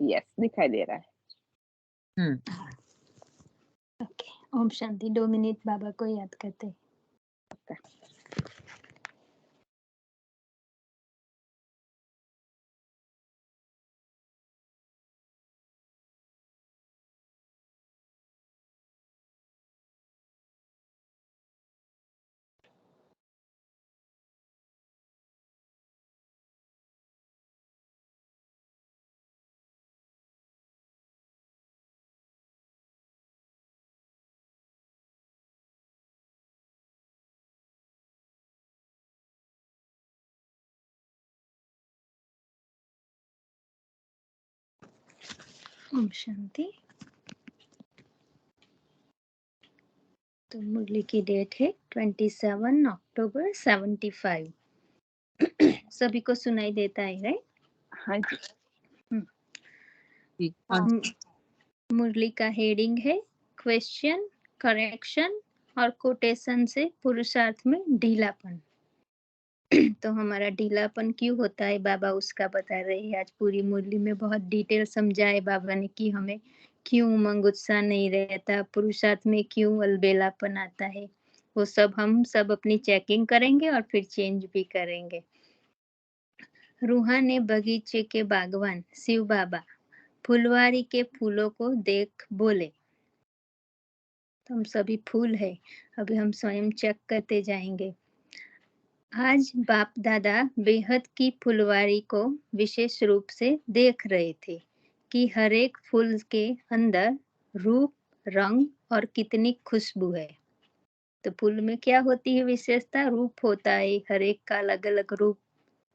Yes, दिखाई दे रहा है। ओके, ओम शांति। 2 मिनट बाबा को याद करते हैं। ओके। ओम शांति। तो मुरली की डेट है 27 अक्टूबर 75। सभी को सुनाई देता है, राइट? हाँ जी। मुरली का हेडिंग है क्वेश्चन, करेक्शन और कोटेशन से पुरुषार्थ में ढीलापन। तो हमारा ढीलापन क्यों होता है बाबा उसका बता रहे हैं। आज पूरी मुरली में बहुत डिटेल समझाए बाबा ने कि हमें क्यों उमंग उत्साह नहीं रहता, पुरुषार्थ में क्यों अलबेलापन आता है। वो सब हम सब अपनी चेकिंग करेंगे और फिर चेंज भी करेंगे। रूहानी बगीचे के बागवान शिव बाबा फुलवारी के फूलों को देख बोले। तो हम सभी फूल है, अभी हम स्वयं चेक करते जाएंगे। आज बाप दादा बेहद की फुलवारी को विशेष रूप से देख रहे थे कि हर एक फूल के अंदर रूप, रंग और कितनी खुशबू है। तो फूल में क्या होती है विशेषता? रूप होता है, हर एक का अलग अलग रूप,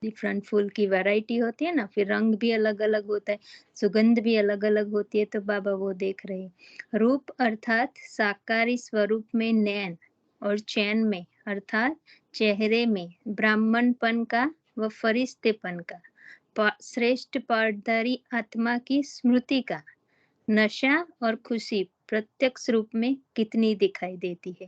डिफरेंट फूल की वैरायटी होती है ना। फिर रंग भी अलग अलग होता है, सुगंध भी अलग अलग होती है। तो बाबा वो देख रहे हैं। रूप अर्थात साकारी स्वरूप में नैन और चैन में अर्थात चेहरे में ब्राह्मणपन का व फरिश्तेपन का, श्रेष्ठ पाठधारी आत्मा की स्मृति का, नशा और खुशी प्रत्यक्ष रूप में कितनी दिखाई देती है।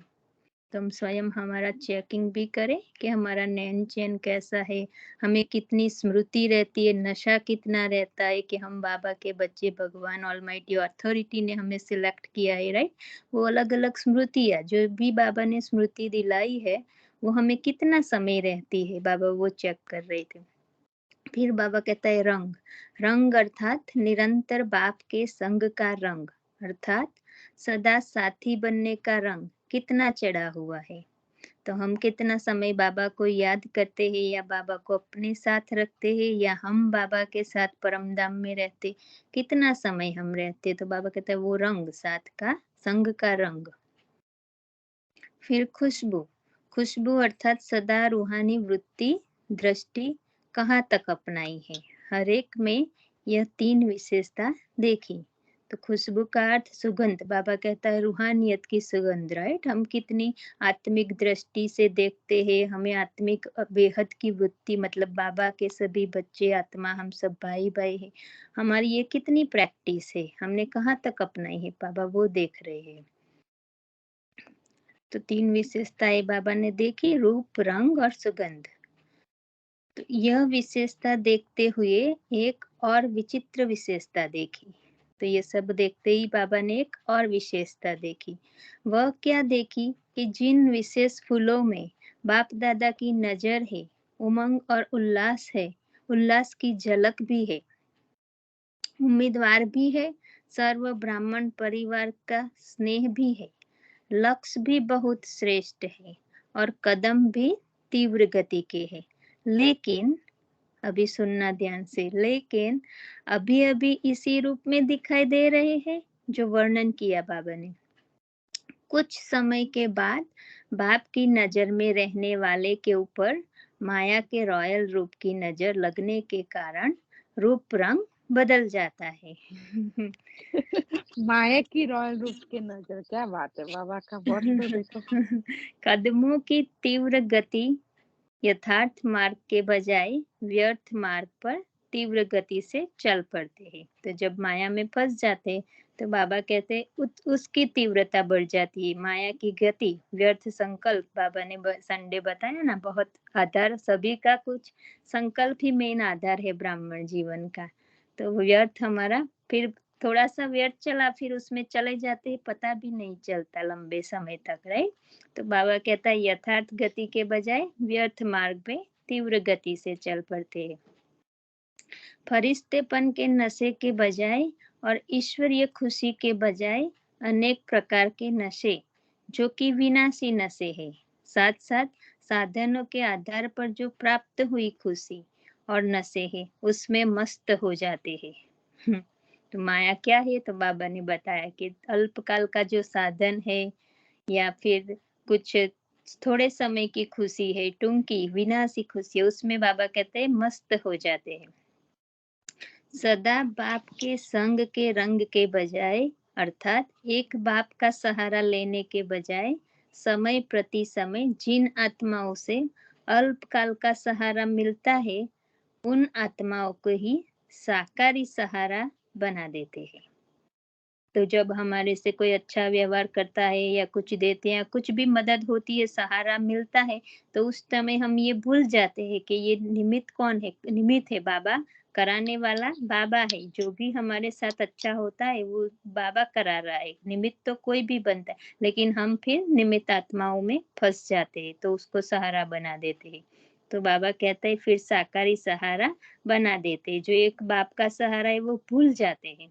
तो हम स्वयं हमारा चेकिंग भी करें कि हमारा नैन चैन कैसा है, हमें कितनी स्मृति रहती है, नशा कितना रहता है कि हम बाबा के बच्चे, भगवान ऑलमाइटी अथॉरिटी ने हमें सिलेक्ट किया है, राइट। वो अलग अलग स्मृति है, जो भी बाबा ने स्मृति दिलाई है वो हमें कितना समय रहती है, बाबा वो चेक कर रहे थे। फिर बाबा कहता है रंग, रंग अर्थात निरंतर बाप के संग का रंग, अर्थात सदा साथी बनने का रंग कितना चढ़ा हुआ है। तो हम कितना समय बाबा को याद करते हैं या बाबा को अपने साथ रखते हैं या हम बाबा के साथ परमधाम में रहते, कितना समय हम रहते। तो बाबा कहता है वो रंग, साथ का संग का रंग। फिर खुशबू, खुशबू अर्थात सदा रूहानी वृत्ति, दृष्टि कहाँ तक अपनाई है। हर एक में यह 3 विशेषता देखी। तो खुशबू का अर्थ सुगंध, बाबा कहता है रूहानियत की सुगंध, राइट। हम कितनी आत्मिक दृष्टि से देखते हैं, हमें आत्मिक बेहद की वृत्ति, मतलब बाबा के सभी बच्चे आत्मा, हम सब भाई भाई है, हमारी ये कितनी प्रैक्टिस है, हमने कहाँ तक अपनाई है, बाबा वो देख रहे हैं। तो 3 विशेषताएं बाबा ने देखी, रूप, रंग और सुगंध। तो यह विशेषता देखते हुए एक और विचित्र विशेषता देखी। तो ये सब देखते ही बाबा ने एक और विशेषता देखी। वह क्या देखी कि जिन विशेष फूलों में बाप दादा की नजर है, उमंग और उल्लास है, उल्लास की झलक भी है, उम्मीदवार भी है, सर्व ब्राह्मण परिवार का स्नेह भी है, लक्ष्य भी बहुत श्रेष्ठ है और कदम भी तीव्र गति के है। लेकिन अभी सुनना ध्यान से, लेकिन अभी अभी इसी रूप में दिखाई दे रहे हैं जो वर्णन किया बाबा ने। कुछ समय के बाद बाप की नजर में रहने वाले के ऊपर माया के रॉयल रूप की नजर लगने के कारण रूप रंग बदल जाता है। माया की रॉयल रूप की नजर, क्या बात है बाबा का वर्ड तो देखो। कदमों की तीव्र गति यथार्थ मार्ग के बजाय व्यर्थ मार्ग पर तीव्र गति से चल पड़ते हैं। तो जब माया में फंस जाते हैं तो बाबा कहते हैं उसकी तीव्रता बढ़ जाती है, माया की गति, व्यर्थ संकल्प। बाबा ने संडे बताया ना, बहुत आधार सभी का, कुछ संकल्प ही मेन आधार है ब्राह्मण जीवन का। तो व्यर्थ हमारा फिर थोड़ा सा व्यर्थ चला, फिर उसमें चले जाते हैं, पता भी नहीं चलता लंबे समय तक, राइट। तो बाबा कहता है यथार्थ गति के बजाय व्यर्थ मार्ग में तीव्र गति से चल पड़ते हैं। फरिश्तेपन के नशे के बजाय और ईश्वरीय खुशी के बजाय अनेक प्रकार के नशे, जो कि विनाशी नशे हैं, साथ साथ साधनों के आधार पर जो प्राप्त हुई खुशी और नशे हैं, उसमें मस्त हो जाते हैं। तो माया क्या है? तो बाबा ने बताया कि अल्पकाल का जो साधन है या फिर कुछ थोड़े समय की खुशी है, टुंकी विनाशी खुशी है, उसमें बाबा कहते हैं मस्त हो जाते हैं। सदा बाप के संग के रंग के बजाय, अर्थात एक बाप का सहारा लेने के बजाय समय प्रति समय जिन आत्माओं से अल्पकाल का सहारा मिलता है, उन आत्माओं को ही साकारी सहारा बना देते हैं। तो जब हमारे से कोई अच्छा व्यवहार करता है या कुछ देते हैं, कुछ भी मदद होती है, सहारा मिलता है, तो उस समय हम ये भूल जाते हैं कि ये निमित्त कौन है? निमित्त है बाबा, कराने वाला बाबा है। जो भी हमारे साथ अच्छा होता है वो बाबा करा रहा है, निमित्त तो कोई भी बनता है, लेकिन हम फिर निमित्त आत्माओं में फंस जाते हैं, तो उसको सहारा बना देते हैं। तो बाबा कहते हैं फिर साकारी सहारा बना देते हैं। जो एक बाप का सहारा है वो भूल जाते हैं,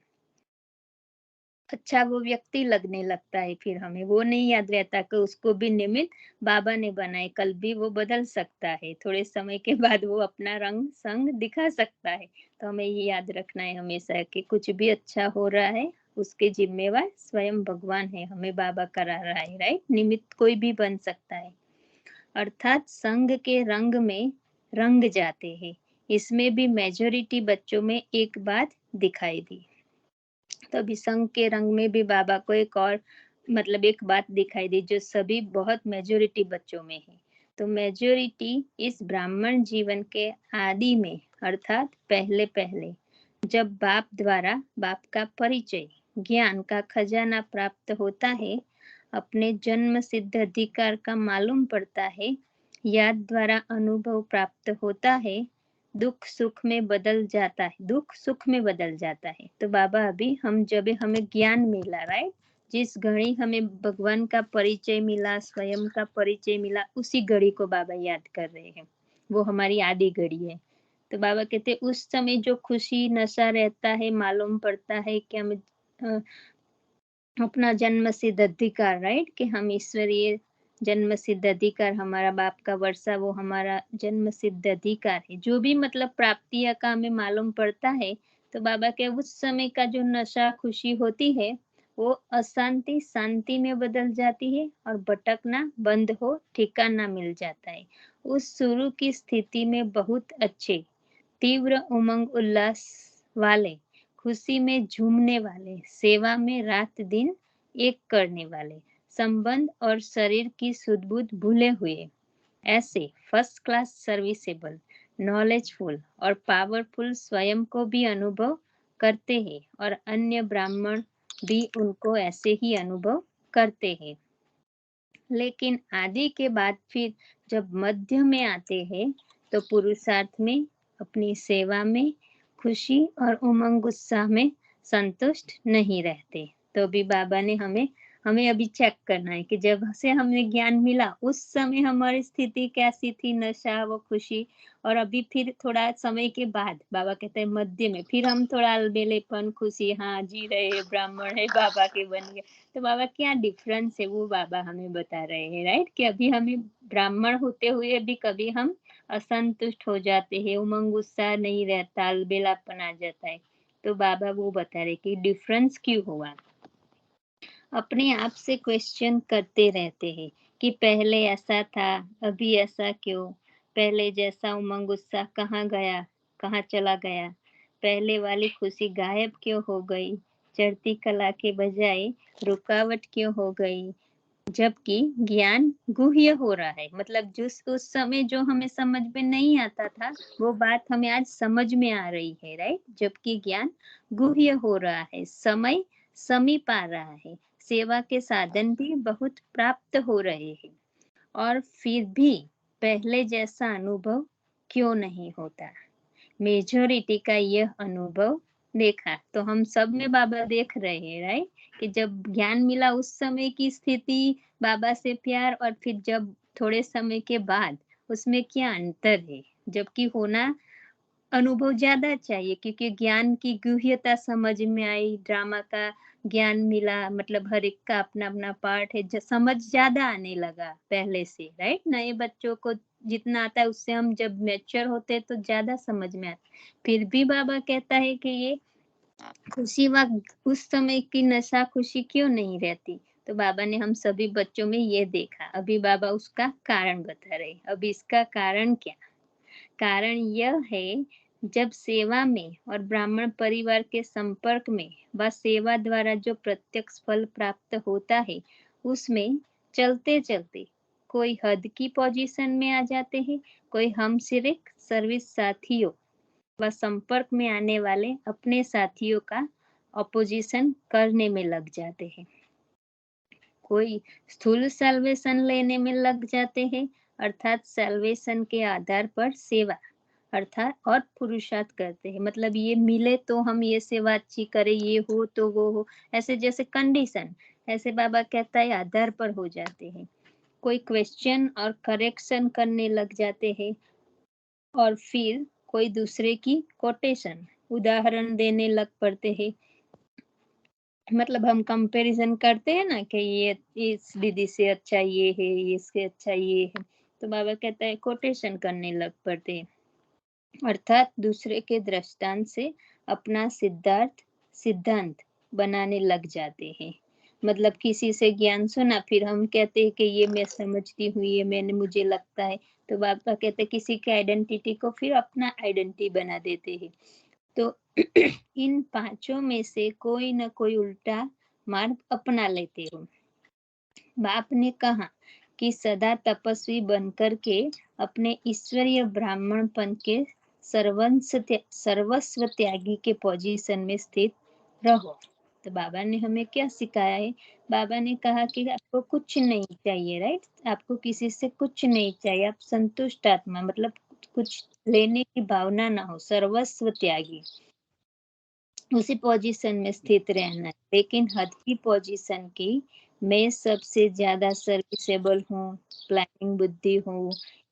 अच्छा वो व्यक्ति लगने लगता है, फिर हमें वो नहीं याद रहता कि उसको भी निमित्त बाबा ने बनाए, कल भी वो बदल सकता है, थोड़े समय के बाद वो अपना रंग संग दिखा सकता है। तो हमें ये याद रखना है हमेशा कि कुछ भी अच्छा हो रहा है, उसके जिम्मेवार स्वयं भगवान है, हमें बाबा करा रहा है, राइट। निमित्त कोई भी बन सकता है, अर्थात संग के रंग में रंग जाते हैं। इसमें भी मेजोरिटी बच्चों में एक बात दिखाई दी। तो अभी संघ के रंग में भी बाबा को एक और मतलब एक बात दिखाई दी जो सभी बहुत मेजोरिटी बच्चों में है। तो मेजोरिटी इस ब्राह्मण जीवन के आदि में, अर्थात पहले पहले जब बाप द्वारा बाप का परिचय, ज्ञान का खजाना प्राप्त होता है, अपने जन्म सिद्ध अधिकार का मालूम पड़ता है, याद द्वारा अनुभव प्राप्त होता है, दुख सुख में बदल जाता है, दुख सुख में बदल जाता है। तो बाबा अभी हम जब हमें ज्ञान मिला, राइट, जिस घड़ी हमें भगवान का परिचय मिला, स्वयं का परिचय मिला, उसी घड़ी को बाबा याद कर रहे हैं, वो हमारी आदि घड़ी है। तो बाबा कहते उस समय जो खुशी नशा रहता है, मालूम पड़ता है कि हम अपना जन्म सिद्ध अधिकार, राइट, कि हम ईश्वरीय जन्म सिद्ध अधिकार, हमारा बाप का वर्षा वो हमारा जन्म सिद्ध अधिकार है। जो भी मतलब प्राप्तियां का हमें मालूम पड़ता है, तो बाबा के उस समय का जो नशा खुशी होती है वो अशांति शांति में बदल जाती है और भटकना बंद हो ठिकाना मिल जाता है। उस शुरू की स्थिति में बहुत अच्छे तीव्र उमंग उल्लास वाले, खुशी में झूमने वाले, सेवा में रात दिन एक करने वाले, संबंध और शरीर की सुध-बुध भूले हुए, ऐसे फर्स्ट क्लास सर्विसेबल, नॉलेजफुल और पावरफुल स्वयं को भी अनुभव करते हैं और अन्य ब्राह्मण भी उनको ऐसे ही अनुभव करते हैं। लेकिन आदि के बाद फिर जब मध्य में आते हैं तो पुरुषार्थ में, अपनी सेवा में, खुशी और उमंग उत्साह में संतुष्ट नहीं रहते। तो भी बाबा ने हमें हमें अभी चेक करना है कि जब से हमें ज्ञान मिला उस समय हमारी स्थिति कैसी थी, नशा वो खुशी, और अभी फिर थोड़ा समय के बाद बाबा कहते हैं मध्य में फिर हम थोड़ा अलबेलेपन खुशी, हाँ जी रहे ब्राह्मण है बाबा के बन गए। तो बाबा क्या डिफरेंस है वो बाबा हमें बता रहे हैं, राइट, कि अभी हमें ब्राह्मण होते हुए भी कभी हम असंतुष्ट हो जाते हैं, उमंग उत्साह नहीं रहता, अलबेलापन आ जाता है। तो बाबा वो बता रहे कि डिफरेंस क्यों हुआ। अपने आप से क्वेश्चन करते रहते हैं कि पहले ऐसा था, अभी ऐसा क्यों, पहले जैसा उमंग उत्साह कहाँ गया, कहाँ चला गया, पहले वाली खुशी गायब क्यों हो गई, चढ़ती कला के बजाय रुकावट क्यों हो गई, जबकि ज्ञान गुह्य हो रहा है, मतलब जिस उस समय जो हमें समझ में नहीं आता था वो बात हमें आज समझ में आ रही है, राइट। जबकि ज्ञान गुह्य हो रहा है, समय समीप आ रहा है, सेवा के साधन भी बहुत प्राप्त हो रहे हैं, और फिर भी पहले जैसा अनुभव क्यों नहीं होता। मेजोरिटी का यह अनुभव देखा, तो हम सब में बाबा देख रहे हैं, राइट, कि जब ज्ञान मिला उस समय की स्थिति, बाबा से प्यार, और फिर जब थोड़े समय के बाद उसमें क्या अंतर है। जबकि होना अनुभव ज्यादा चाहिए, क्योंकि ज्ञान की गूढ़ता समझ में आई, ड्रामा का ज्ञान मिला, मतलब हर एक का अपना अपना पार्ट है, समझ ज्यादा आने लगा पहले से, राइट। नए बच्चों को जितना आता है उससे हम जब मैच्योर होते हैं तो ज्यादा समझ में आता। फिर भी बाबा कहता है कि ये खुशी वक्त उस समय की नशा खुशी क्यों नहीं रहती। तो बाबा ने हम सभी बच्चों में ये देखा, अभी बाबा उसका कारण बता रहे। अभी इसका कारण क्या, कारण यह है, जब सेवा में और ब्राह्मण परिवार के संपर्क में व सेवा द्वारा जो प्रत्यक्ष फल प्राप्त होता है, उसमें चलते चलते कोई हद की पोजीशन में आ जाते हैं, कोई हम सिर्फ सर्विस साथियों व संपर्क में आने वाले अपने साथियों का अपोजिशन करने में लग जाते हैं, कोई स्थूल सैल्वेशन लेने में लग जाते हैं, अर्थात सैल्वेशन के आधार पर सेवा अर्थात और पुरुषार्थ करते हैं, मतलब ये मिले तो हम ये सेवा अच्छी करें, ये हो तो वो हो, ऐसे जैसे कंडीशन, ऐसे बाबा कहता है आधार पर हो जाते हैं। कोई क्वेश्चन और करेक्शन करने लग जाते हैं, और फिर कोई दूसरे की कोटेशन उदाहरण देने लग पड़ते हैं, मतलब हम कंपैरिजन करते हैं ना कि ये इस दीदी से अच्छा ये है, ये इससे अच्छा ये है, तो बाबा कहता है कोटेशन करने लग पड़ते हैं, अर्थात दूसरे के दृष्टांत से अपना सिद्धांत बनाने लग जाते हैं। मतलब किसी से ज्ञान सुना, फिर हम कहते हैं कि ये मैं समझती हूँ, ये मैंने मुझे लगता है, तो बाबा कहते हैं किसी के आइडेंटिटी को फिर अपना आइडेंटिटी बना देते हैं। तो इन पांचों में से कोई न कोई उल्टा मार्ग अपना लेते हो। बाप ने कहा कि सदा तपस्वी बनकर के अपने ईश्वरीय ब्राह्मणपन के सर्वस्व त्यागी के पोजीशन में स्थित रहो। तो बाबा ने हमें क्या सिखाया है, बाबा ने कहा कि आपको कुछ नहीं चाहिए, राइट, आपको किसी से कुछ नहीं चाहिए, आप संतुष्ट आत्मा, मतलब कुछ लेने की भावना ना हो, सर्वस्व त्यागी, उसी पोजीशन में स्थित रहना है। लेकिन हद की पोजीशन की, मैं सबसे ज्यादा सर्विसेबल हूँ, प्लानिंग बुद्धि हूँ,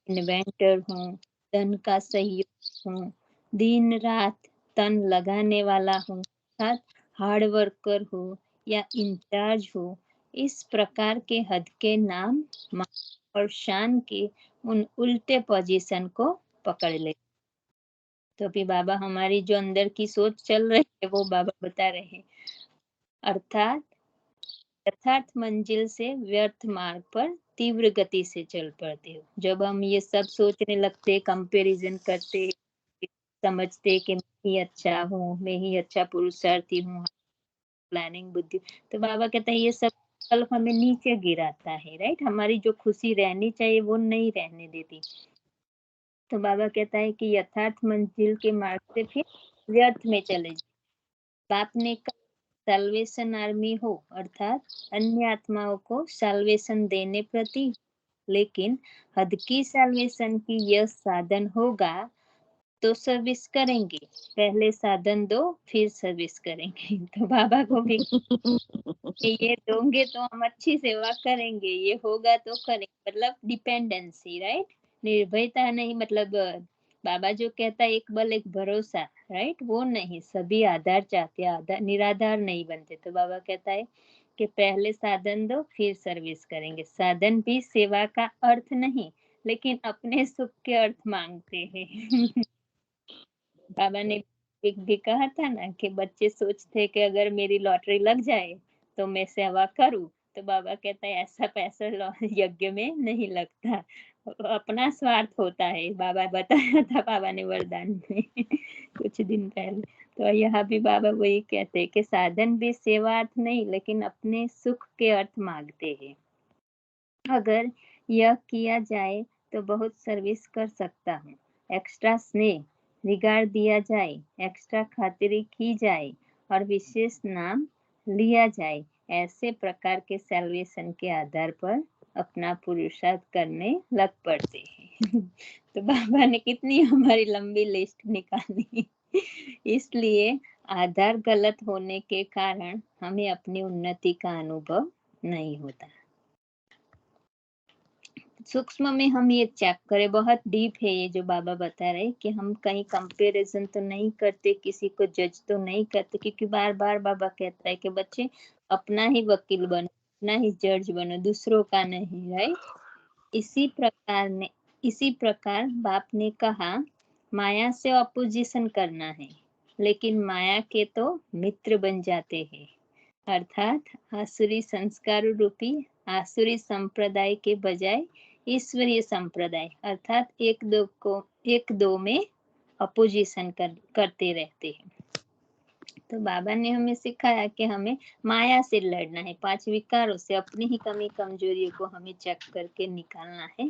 इन्वेंटर हूँ, धन का सहयोग हूँ, दिन रात तन लगाने वाला हूँ, अर्थात हार्ड वर्कर हूँ या इंचार्ज हूँ, इस प्रकार के हद के नाम, मान और शान के उन उल्टे पोजीशन को पकड़ ले। तो अभी बाबा हमारी जो अंदर की सोच चल रही है वो बाबा बता रहे हैं, अर्थात यथार्थ मंजिल से व्यर्थ मार्ग पर तीव्र गति से चल पड़ते हो। जब हम ये सब सोचने लगते, कंपैरिजन करते, समझते कि मैं ही अच्छा हूँ, मैं ही अच्छा पुरुषार्थी हूँ, प्लानिंग बुद्धि, तो बाबा कहता है ये सब कल हमें नीचे गिराता है, राइट, हमारी जो खुशी रहनी चाहिए वो नहीं रहने देती। तो बाबा कहता है कि यथार्थ मंजिल के मार्ग से फिर व्यर्थ में चले जाओ। बाप ने कहा सैल्वेशन आर्मी हो, अर्थात अन्य आत्माओं को सैल्वेशन देने प्रति, लेकिन हद की सैल्वेशन की यह साधन होगा तो सर्विस करेंगे, पहले साधन दो फिर सर्विस करेंगे। तो बाबा को भी कि ये दोगे तो हम अच्छी सेवा करेंगे, ये होगा तो करेंगे, मतलब डिपेंडेंसी, राइट, निर्भयता नहीं, मतलब बाबा जो कहता है एक बल एक भरोसा, राइट, वो नहीं, सभी आधार चाहते हैं, आधार निराधार नहीं बनते। तो बाबा कहता है कि पहले साधन दो फिर सर्विस करेंगे। साधन भी सेवा का अर्थ नहीं, लेकिन अपने सुख के अर्थ मांगते हैं। बाबा ने एक भी कहा था ना कि बच्चे सोचते कि अगर मेरी लॉटरी लग जाए तो मैं सेवा करूं, तो बाबा कहता है ऐसा पैसा यज्ञ में नहीं लगता, अपना स्वार्थ होता है, बाबा बताया था बाबा ने वरदान में कुछ दिन पहले। तो यहाँ भी बाबा वही कहते हैं कि साधन भी सेवा अर्थ नहीं, लेकिन अपने सुख के अर्थ मांगते हैं। अगर यह किया जाए तो बहुत सर्विस कर सकता हूँ। एक्स्ट्रा स्नेह, रिगार्ड दिया जाए, एक्स्ट्रा खातिरी की जाए और विशेष नाम लिया जाए, ऐसे प्रकार के सैल्वेशन के आधार पर अपना पुरुषार्थ करने लग पड़ते हैं। तो बाबा ने कितनी हमारी लंबी लिस्ट निकाली। इसलिए आधार गलत होने के कारण हमें अपनी उन्नति का अनुभव नहीं होता। सूक्ष्म में हम ये चेक करें, बहुत डीप है ये जो बाबा बता रहे कि हम कहीं कंपैरिजन तो नहीं करते, किसी को जज तो नहीं करते, क्योंकि बार बार बाबा कहता है कि बच्चे अपना ही वकील बनो, अपना ही जज बनो, दूसरों का नहीं, राइट। इसी प्रकार बाप ने कहा माया से अपोजिशन करना है, लेकिन माया के तो मित्र बन जाते हैं, अर्थात आसुरी संस्कार रूपी आसुरी संप्रदाय के बजाय ईश्वरीय संप्रदाय अर्थात एक दो में अपोजिशन करते रहते हैं। तो बाबा ने हमें सिखाया कि हमें माया से लड़ना है, 5 विकारों से, अपनी ही कमी कमजोरियों को हमें चेक करके निकालना है।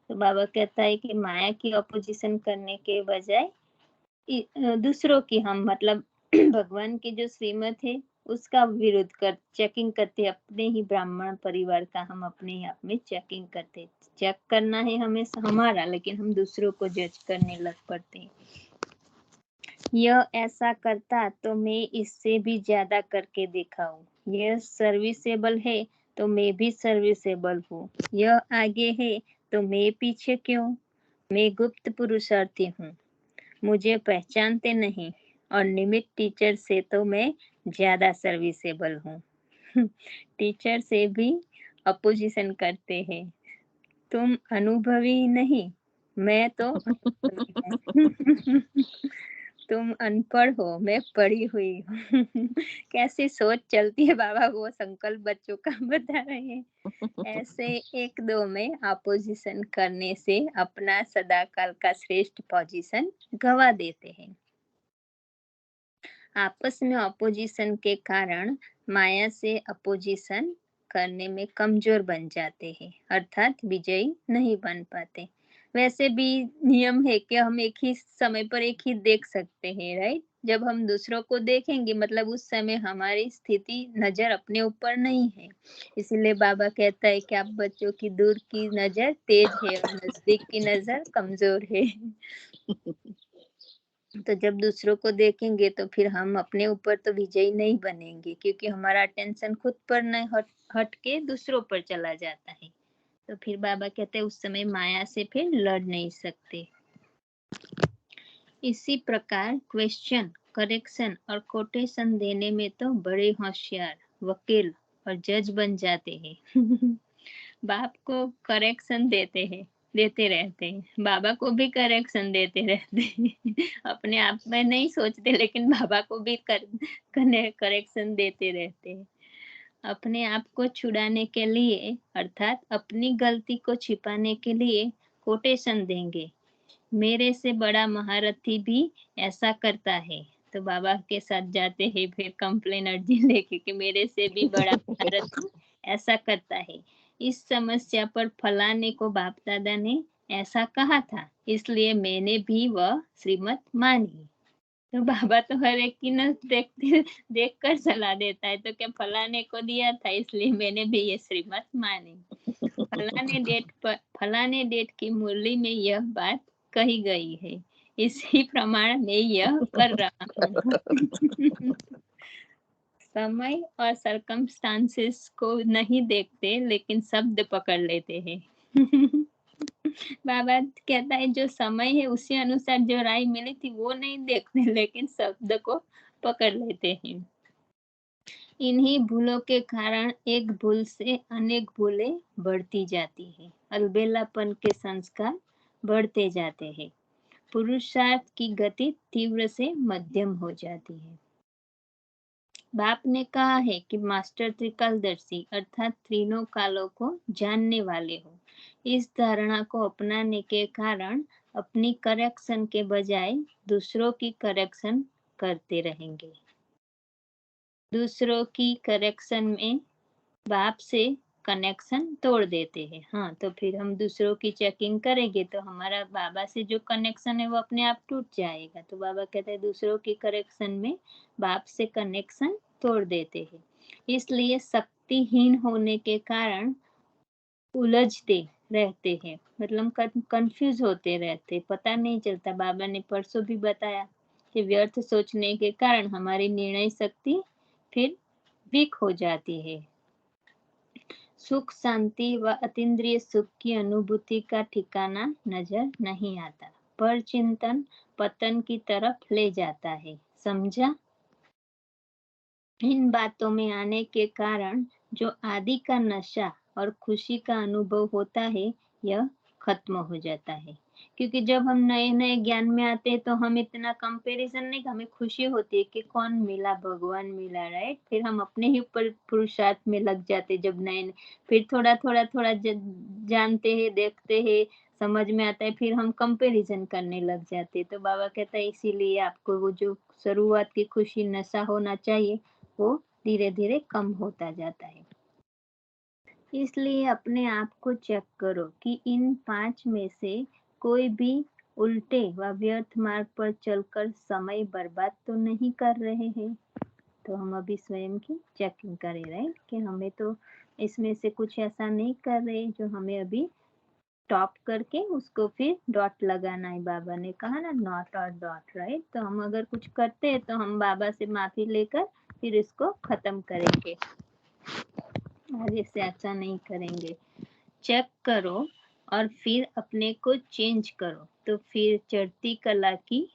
तो बाबा कहता है कि माया की अपोजिशन करने के बजाय दूसरों की हम मतलब भगवान की जो श्रीमत है उसका विरोध कर चेकिंग करते, अपने ही ब्राह्मण परिवार का हम अपने ही आप में चेकिंग करते, चेक करना है हमें हमारा, लेकिन हम दूसरों को जज करने लग पड़ते हैं। यह ऐसा करता तो मैं इससे भी ज्यादा करके दिखाऊं, यह सर्विसेबल है तो मैं भी सर्विसेबल हूँ, यह आगे है तो मैं पीछे क्यों, मैं गुप्त पुरुषार्थी हूँ, मुझे पहचानते नहीं और निमित्त टीचर से तो मैं ज्यादा सर्विसेबल हूँ। टीचर से भी अपोजिशन करते हैं, तुम अनुभवी नहीं, मैं तो अनुभवी हूँ। तुम अनपढ़ हो, मैं पढ़ी हुई हूँ। कैसी सोच चलती है, बाबा वो संकल्प बच्चों का बता रहे हैं। ऐसे एक दो में अपोजिशन करने से अपना सदाकाल का श्रेष्ठ पोजीशन गवा देते हैं। आपस में अपोजिशन के कारण माया से अपोजिशन करने में कमजोर बन जाते हैं, अर्थात विजयी नहीं बन पाते। वैसे भी नियम है कि हम एक ही समय पर एक ही देख सकते हैं, राइट। जब हम दूसरों को देखेंगे मतलब उस समय हमारी स्थिति नजर अपने ऊपर नहीं है, इसलिए बाबा कहता है कि आप बच्चों की दूर की नजर तेज है और नजदीक की नजर कमजोर है। तो जब दूसरों को देखेंगे तो फिर हम अपने ऊपर तो विजयी नहीं बनेंगे, क्योंकि हमारा अटेंशन खुद पर नहीं हट के दूसरों पर चला जाता है। तो फिर बाबा कहते हैं उस समय माया से फिर लड़ नहीं सकते। इसी प्रकार क्वेश्चन, करेक्शन और कोटेशन देने में तो बड़े होशियार वकील और जज बन जाते हैं। बाप को करेक्शन देते रहते हैं, बाबा को भी करेक्शन देते रहते हैं। अपने आप में नहीं सोचते, लेकिन बाबा को भी करेक्शन देते रहते हैं। अपने आप को छुड़ाने के लिए अर्थात अपनी गलती को छिपाने के लिए कोटेशन देंगे, मेरे से बड़ा महारथी भी ऐसा करता है। तो बाबा के साथ जाते हैं फिर कंप्लेन अर्जी लेके कि मेरे से भी बड़ा महारथी ऐसा करता है, इस समस्या पर फलाने को बाप दादा ने ऐसा कहा था, इसलिए मैंने भी वह श्रीमत मानी। तो बाबा तो हर एक की न देख कर सलाह देता है, तो क्या फलाने को दिया था इसलिए मैंने भी ये श्रीमत मानी। फलाने डेट की मुरली में यह बात कही गई है, इसी प्रमाण मैं यह कर रहा हूँ। समय और सरकमस्टांसेस को नहीं देखते, लेकिन शब्द पकड़ लेते हैं। बाबा कहता है जो समय है उसी अनुसार जो राय मिली थी वो नहीं देखते, लेकिन शब्द को पकड़ लेते हैं। इन्हीं भूलों के कारण एक भूल से अनेक भूलें बढ़ती जाती है, अलबेलापन के संस्कार बढ़ते जाते हैं, पुरुषार्थ की गति तीव्र से मध्यम हो जाती है। बाप ने कहा है कि मास्टर त्रिकालदर्शी अर्थात तीनों कालों को जानने वाले हो। इस धारणा को अपनाने के कारण अपनी करेक्शन के बजाय दूसरों की करेक्शन करते रहेंगे। दूसरों की करेक्शन में बाप से कनेक्शन तोड़ देते हैं। हाँ, तो फिर हम दूसरों की चेकिंग करेंगे तो हमारा बाबा से जो कनेक्शन है वो अपने आप टूट जाएगा। तो बाबा कहते हैं दूसरों की करेक्शन में बाप से कनेक्शन तोड़ देते हैं। इसलिए शक्तिहीन होने के कारण उलझते रहते हैं, मतलब कंफ्यूज होते रहते, पता नहीं चलता। बाबा ने परसों भी बताया कि व्यर्थ सोचने के कारण हमारी निर्णय शक्ति फिर वीक हो जाती है। सुख, शांति व अतीन्द्रिय सुख की अनुभूति का ठिकाना नजर नहीं आता, पर चिंतन पतन की तरफ ले जाता है। समझा? इन बातों में आने के कारण जो आदि का नशा और खुशी का अनुभव होता है यह खत्म हो जाता है। क्योंकि जब हम नए नए ज्ञान में आते हैं तो हम इतना कंपैरिजन नहीं, हमें खुशी होती है कि कौन मिला, भगवान मिला, राइट। फिर हम अपने ही ऊपर पुरुषार्थ में लग जाते जब नए, फिर थोड़ा थोड़ा थोड़ा जानते हैं, देखते हैं, समझ में आता है, फिर हम कंपैरिजन करने लग जाते। तो बाबा कहता है इसीलिए आपको वो जो शुरुआत की खुशी नशा होना चाहिए वो धीरे धीरे कम होता जाता है। इसलिए अपने आप को चेक करो कि इन 5 में से कोई भी उल्टे व व्यर्थ मार्ग पर चलकर समय बर्बाद तो नहीं कर रहे हैं। तो हम अभी स्वयं की चेकिंग करें, राइट, कि हमें तो इसमें से कुछ ऐसा नहीं कर रहे जो हमें अभी स्टॉप करके उसको फिर डॉट लगाना है। बाबा ने कहा ना, नॉट और डॉट, राइट। तो हम अगर कुछ करते हैं तो हम बाबा से माफी लेकर फिर इसको खत्म करेंगे, आगे से ऐसा नहीं करेंगे। चेक करो और फिर अपने को चेंज करो, तो फिर चढ़ती कला की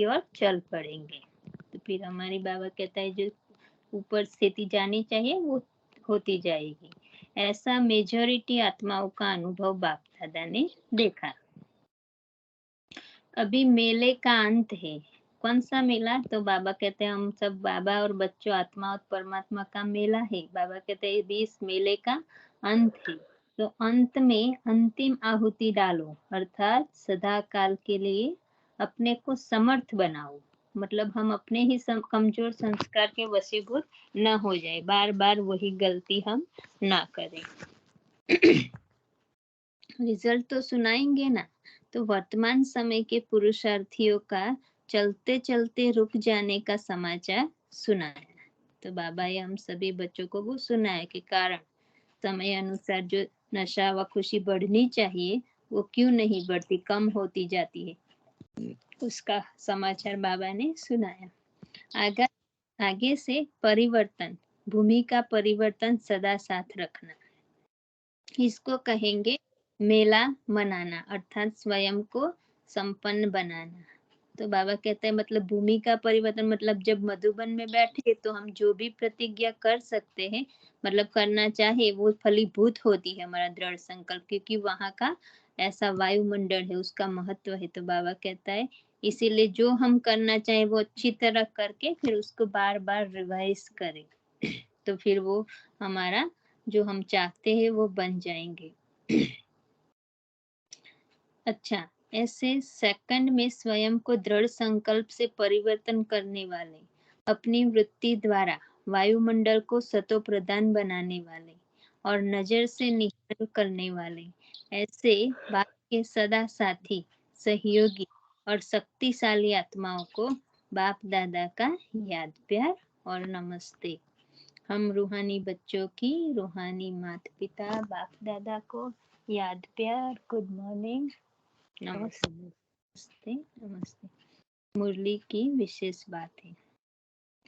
ओर चल पड़ेंगे। तो फिर हमारी बाबा कहता है जो ऊपर स्थिति जानी चाहिए वो होती जाएगी। ऐसा मेजॉरिटी आत्माओं का अनुभव बाप दादा ने देखा। अभी मेले का अंत है। कौन सा मेला? तो बाबा कहते हैं हम सब बाबा और बच्चों, आत्मा और परमात्मा का मेला है। बाबा कहते हैं भी इस मेले का अंत है, तो अंत में अंतिम आहुति डालो, अर्थात सदा काल के लिए अपने को समर्थ बनाओ। मतलब हम अपने ही कमजोर संस्कार के वशीभूत न हो जाए, बार बार वही गलती हम ना करें। रिजल्ट तो सुनाएंगे ना। तो वर्तमान समय के पुरुषार्थियों का चलते चलते रुक जाने का समाचार सुनाया। तो बाबा ये हम सभी बच्चों को वो सुनाया कि कारण समय अनुसार जो नशा व खुशी बढ़नी चाहिए वो क्यों नहीं बढ़ती, कम होती जाती है, उसका समाचार बाबा ने सुनाया। आगे से परिवर्तन, भूमिका परिवर्तन सदा साथ रखना, इसको कहेंगे मेला मनाना, अर्थात स्वयं को संपन्न बनाना। तो बाबा कहते हैं मतलब भूमिका परिवर्तन, मतलब जब मधुबन में बैठे तो हम जो भी प्रतिज्ञा कर सकते हैं, मतलब करना चाहे, वो फलीभूत होती है हमारा दृढ़ संकल्प, क्योंकि वहाँ का ऐसा वायुमंडल है, उसका महत्व है। तो बाबा कहता है इसीलिए जो हम करना चाहे वो अच्छी तरह करके फिर उसको बार बार रिवाइज करें, तो फिर वो हमारा जो हम चाहते हैं वो बन जाएंगे। अच्छा, ऐसे सेकंड में स्वयं को दृढ़ संकल्प से परिवर्तन करने वाले, अपनी वृत्ति द्वारा वायुमंडल को सतो प्रधान बनाने वाले और नजर से निहाल करने वाले, ऐसे बाप के सदा साथी, सहयोगी और शक्तिशाली आत्माओं को बाप दादा का याद प्यार और नमस्ते। हम रूहानी बच्चों की रूहानी माता पिता बाप दादा को याद प्यार, गुड मॉर्निंग, नमस्ते नमस्ते। मुरली की विशेष बात है।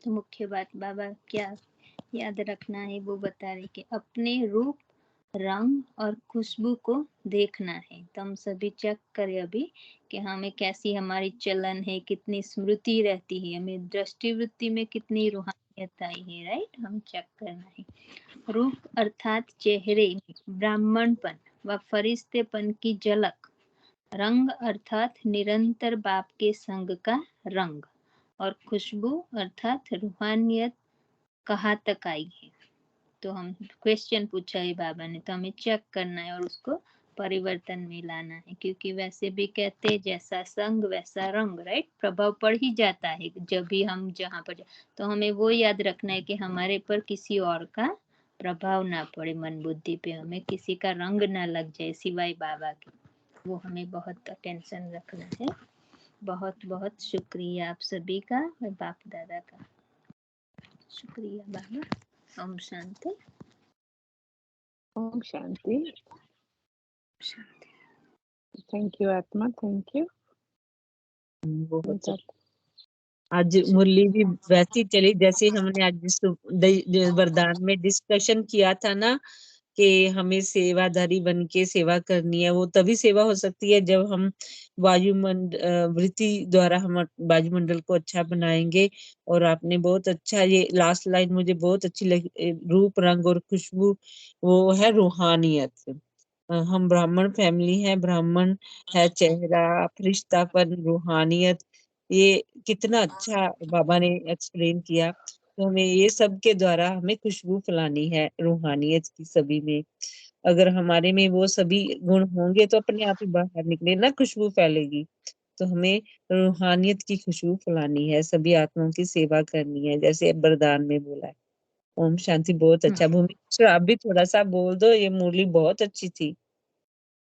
तो मुख्य बात बाबा क्या याद रखना है वो बता रहे कि अपने रूप, रंग और खुशबू को देखना है। तो हम सभी चेक करें अभी कि हमें कैसी हमारी चलन है, कितनी स्मृति रहती है, हमें दृष्टि वृत्ति में कितनी रूहानियत आई है, राइट, हम चेक करना है। रूप अर्थात चेहरे में ब्राह्मणपन व फरिश्तेपन की झलक, रंग अर्थात निरंतर बाप के संग का रंग, और खुशबू अर्थात रूहानियत कहाँ तक आई है। तो हम क्वेश्चन पूछा है बाबा ने, तो हमें चेक करना है और उसको परिवर्तन में लाना है, क्योंकि वैसे भी कहते हैं जैसा संग वैसा रंग, राइट, प्रभाव पड़ ही जाता है जब भी हम जहाँ पर तो हमें वो याद रखना है कि हमारे पर किसी और का प्रभाव ना पड़े मन बुद्धि पे, हमें किसी का रंग ना लग जाए सिवाय बाबा के, वो हमें बहुत टेंशन रखना है। बहुत बहुत शुक्रिया आप सभी का और बाप दादा का। शुक्रिया बाबा। ओम शांति। ओम शांति। शांति। थैंक यू आत्मा, थैंक यू। बहुत आज मुरली भी वैसी चली जैसे हमने आज वरदान में डिस्कशन किया था ना कि हमें सेवाधारी बन के सेवा करनी है। वो तभी सेवा हो सकती है जब हम वृत्ति द्वारा हम वायुमंडल को अच्छा बनाएंगे। और आपने बहुत अच्छा, ये लास्ट लाइन मुझे बहुत अच्छी लगी, रूप रंग और खुशबू, वो है रूहानियत। हम ब्राह्मण फैमिली है, ब्राह्मण है चेहरा, फरिश्तापन, रूहानियत, ये कितना अच्छा बाबा ने एक्सप्लेन किया। तो हमें ये सब के द्वारा हमें खुशबू फैलानी है रूहानियत की सभी में। अगर हमारे में वो सभी गुण होंगे तो अपने आप ही बाहर निकले ना, खुशबू फैलेगी। तो हमें रूहानियत की खुशबू फैलानी है, सभी आत्माओं की सेवा करनी है, जैसे वरदान में बोला है। ओम शांति। बहुत अच्छा। भूमि आप भी थोड़ा सा बोल दो, ये मुरली बहुत अच्छी थी।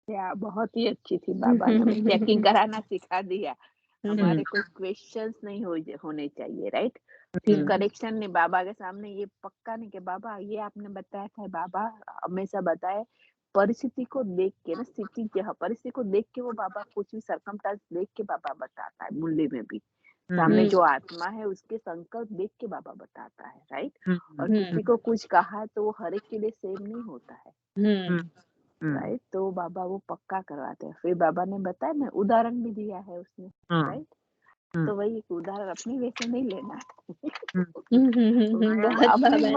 या बहुत ही अच्छी थी। बाबा ने हमें चेकिंग कराना सिखा दिया। हमारे कोई क्वेश्चंस नहीं होने चाहिए, राइट। फिर करेक्शन ने बाबा के सामने ये पक्का नहीं कि बाबा ये आपने बताया था, बाबा हमेशा बताए परिस्थिति को देख के ना, परिस्थिति को देख के वो बाबा कुछ भी सरकमस्टेंस देख के बाबा बताता है। मुरली में भी सामने जो आत्मा है उसके संकल्प देख के बाबा बताता है, राइट। और किसी को कुछ कहा है तो वो हर एक के लिए सेम नहीं होता है, राइट। तो बाबा वो पक्का करवाते हैं। फिर बाबा ने बताया ना, उदाहरण भी दिया है उसने, राइट। तो वही एक उदाहरण अपनी वैसे नहीं लेना।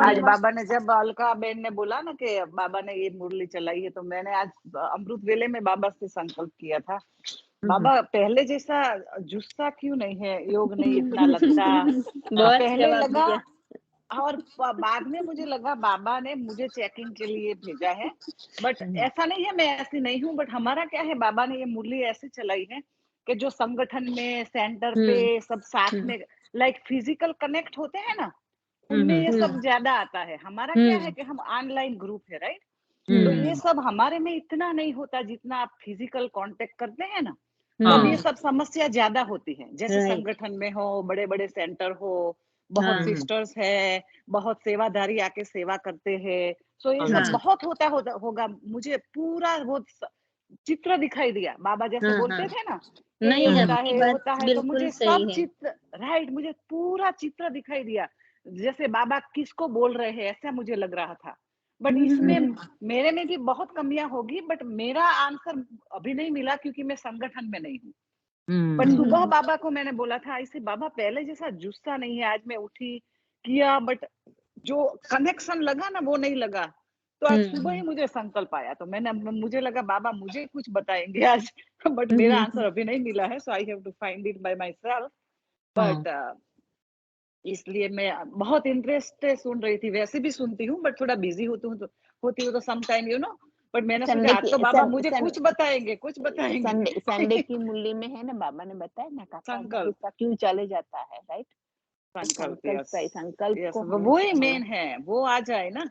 आज बाबा ने जब अलका बहन ने बोला ना कि बाबा ने ये मुरली चलाई है, तो मैंने आज अमृत वेले में बाबा से संकल्प किया था, बाबा पहले जैसा जुस्सा क्यों नहीं है, योग नहीं इतना लगता। पहले लगा और बाद में मुझे लगा बाबा ने मुझे चेकिंग के लिए भेजा है। बट ऐसा नहीं है, मैं ऐसी नहीं हूँ। बट हमारा क्या है, बाबा ने ये मुरली ऐसी चलाई है कि जो संगठन में, सेंटर पे सब साथ में लाइक फिजिकल कनेक्ट होते हैं ना, उनमें ये सब ज्यादा आता है। हमारा क्या है कि हम ऑनलाइन ग्रुप है, राइट। तो ये सब हमारे में इतना नहीं होता जितना आप फिजिकल कांटेक्ट करते हैं ना, तब ये सब समस्या ज्यादा होती है। जैसे संगठन में हो, बड़े बड़े सेंटर हो, बहुत सिस्टर्स है, बहुत सेवाधारी आके सेवा करते हैं, तो ये सब बहुत होगा। मुझे पूरा वो चित्र दिखाई दिया। बाबा जैसे बोलते थे ना कि ये होता है, तो मुझे सब चित्र, राइट, मुझे पूरा चित्र दिखाई दिया। जैसे बाबा किसको बोल रहे हैं ऐसा मुझे लग रहा था। बट इसमें मेरे में भी बहुत कमियां होगी, बट मेरा आंसर अभी नहीं मिला क्योंकि मैं संगठन में नहीं हूँ। बट सुबह बाबा को मैंने बोला था ऐसे, बाबा पहले जैसा जुस्सा नहीं है। आज मैं उठी किया, बट जो कनेक्शन लगा ना वो नहीं लगा। तो आज सुबह ही मुझे संकल्प आया, तो मुझे लगा बाबा मुझे कुछ बताएंगे आज। बट मेरा आंसर अभी नहीं मिला है, so I have to find it by myself. But इसलिए मैं बहुत इंटरेस्ट से सुन रही थी। वैसे भी सुनती हूँ बट थोड़ा बिजी होती हूँ तो सम टाइम बट मैंने सोचा आज तो बाबा मुझे कुछ बताएंगे। संडे की मुरली में है ना, बाबा ने बताया ना काका क्यों चले जाता है, राइट। संकल्प को वो ही मेन है, वो आ जाए ना,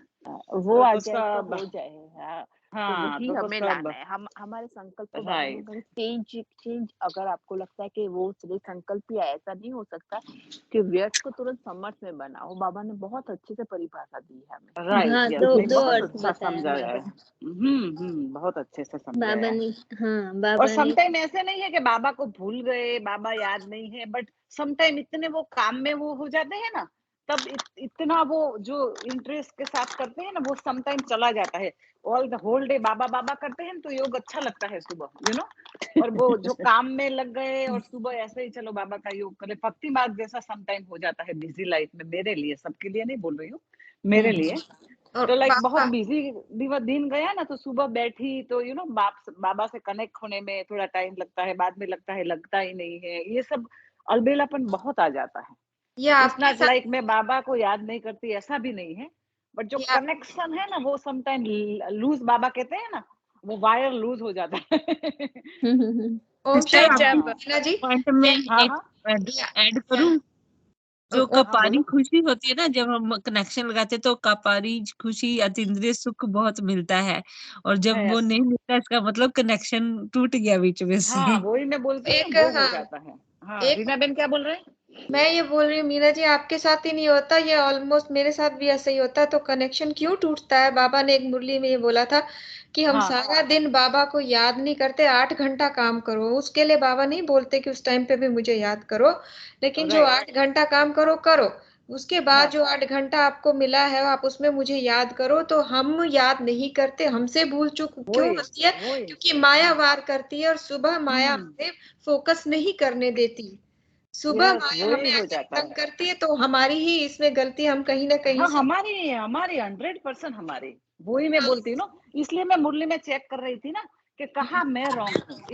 वो आ जाए तो हो जाए। हाँ, तो वही हमें लाना है। हम हमारे संकल्प को बाबा चेंज अगर आपको लगता है कि वो सिर्फ संकल्प ही है, ऐसा नहीं हो सकता कि व्यर्थ को तुरंत समर्थ में बनाओ। बाबा ने बहुत अच्छे से परिभाषा दी है हमें, राइट। बहुत अच्छा समझाया है। बहुत अच्छे से समझाया है। और समटाइम ऐसे नहीं है कि बाबा को भूल गए, बाबा याद नहीं है, बट समटाइम इतने वो काम में वो हो जाते हैं ना, तब इतना वो जो इंटरेस्ट के साथ करते हैं ना, वो समटाइम चला जाता है। ऑल द होल डे बाबा बाबा करते हैं तो योग अच्छा लगता है सुबह, और वो जो काम में लग गए और सुबह ऐसे ही चलो बाबा का योग करे, पत्ती मार्ग जैसा समटाइम हो जाता है बिजी लाइफ में। मेरे लिए, सबके लिए नहीं बोल रही हूँ, मेरे लिए तो लाइक बहुत बिजी दिन गया ना, तो सुबह बैठी तो बाबा से कनेक्ट होने में थोड़ा टाइम लगता है, बाद में लगता है लगता ही नहीं है। ये सब अलबेलापन बहुत आ जाता है। लाइक मैं बाबा को याद नहीं करती, ऐसा भी नहीं है, बट जो कनेक्शन है ना वो समटाइम लूज, बाबा कहते हैं ना, वो वायर लूज हो जाता है। पॉइंट में ऐड करूं, जो हाँ, कपारी बोलो। खुशी होती है ना, जब हम कनेक्शन लगाते हैं तो कपारी खुशी, अतीन्द्रिय सुख बहुत मिलता है, और जब वो यस, नहीं मिलता इसका मतलब कनेक्शन टूट गया बीच में से। हाँ वही मैं बोलती हूँ एक ना, वो हो हाँ जाता है। हाँ, एक रीना बेन क्या बोल रहे हैं? मैं ये बोल रही हूँ मीना जी, आपके साथ ही नहीं होता ये, ऑलमोस्ट मेरे साथ भी ऐसा ही होता है। तो कनेक्शन क्यों टूटता है? बाबा ने एक मुरली में ये बोला था कि हम हाँ, सारा दिन बाबा को याद नहीं करते, 8 घंटा काम करो। उसके लिए बाबा नहीं बोलते कि उस टाइम पे भी मुझे याद करो, लेकिन जो राइट, 8 घंटा काम करो करो, उसके बाद हाँ, जो 8 घंटा आपको मिला है आप उसमें मुझे याद करो। तो हम याद नहीं करते, हमसे भूल चूक क्यों वही, होती है? वही, क्योंकि माया हाँ, वार करती है, और सुबह माया हमें फोकस नहीं करने देती। सुबह यस, माया वही हमें हो आके जाता तंग है। करती है, तो हमारी ही इसमें गलती, हम कहीं ना कहीं हाँ, से हमारी हमारी 100% हमारी, वही मैं हाँ, बोलती हूँ ना। इसलिए मैं मुरली में चेक कर रही थी ना कि कहाँ मैं रॉन्ग हूँ।